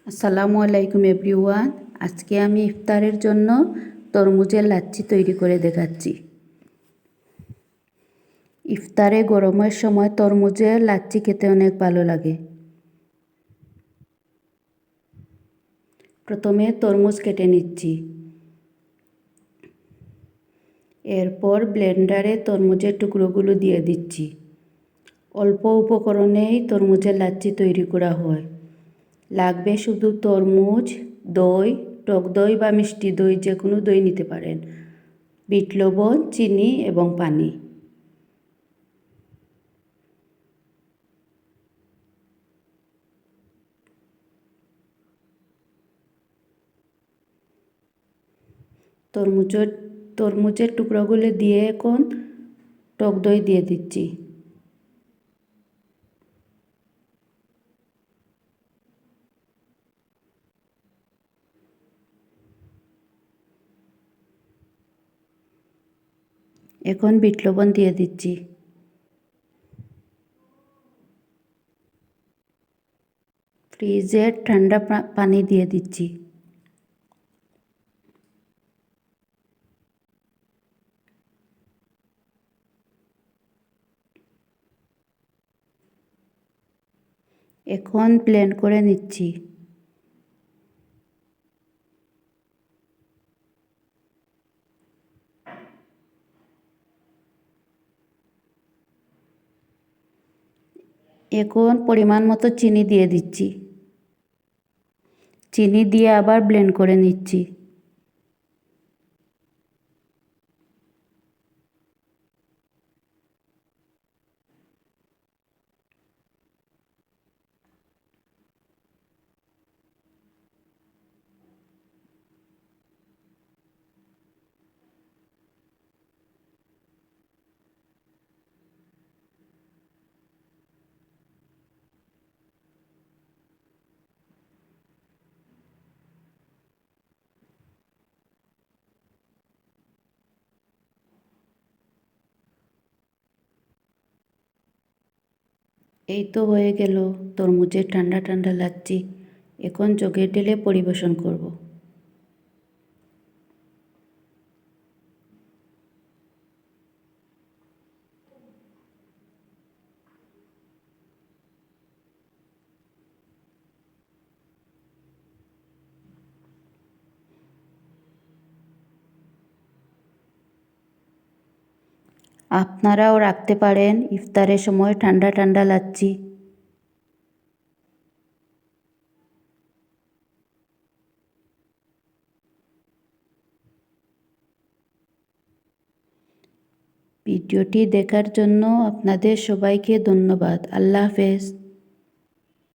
আসসালামু আলাইকুম এভরিওয়ান। আজকে আমি ইফতারের জন্য তরমুজের লাচ্ছি তৈরি করে দেখাচ্ছি। ইফতারে গরমের সময় তরমুজের লাচ্ছি খেতে অনেক ভালো লাগে। প্রথমে তরমুজ কেটে নিচ্ছি, এরপর ব্লেন্ডারে তরমুজের টুকরোগুলো দিয়ে দিচ্ছি। অল্প উপকরণেই তরমুজের লাচ্ছি তৈরি করা হয়। লাগবে শুধু তরমুজ, দই, টক দই বা মিষ্টি দই, যে কোনো দই নিতে পারেন, বিট লবণ, চিনি এবং পানি। তরমুজের টুকরোগুলো দিয়ে এখন টক দই দিয়ে দিচ্ছি। এখন বিট লবণ দিয়ে দিচ্ছি। ফ্রিজের ঠান্ডা পানি দিয়ে দিচ্ছি। এখন ব্লেন্ড করে নিচ্ছি। এখন পরিমাণ মতো চিনি দিয়ে দিচ্ছি। চিনি দিয়ে আবার ব্লেন্ড করে নিচ্ছি। এই তো হয়ে গেল তরমুজের ঠান্ডা ঠান্ডা লাচ্ছি। এখন জগে ঢেলে পরিবেশন করব। আপনারাও রাখতে পারেন ইফতারের সময় ঠান্ডা ঠান্ডা লাচ্ছি। ভিডিওটি দেখার জন্য আপনাদের সবাইকে ধন্যবাদ। আল্লাহ হাফেজ।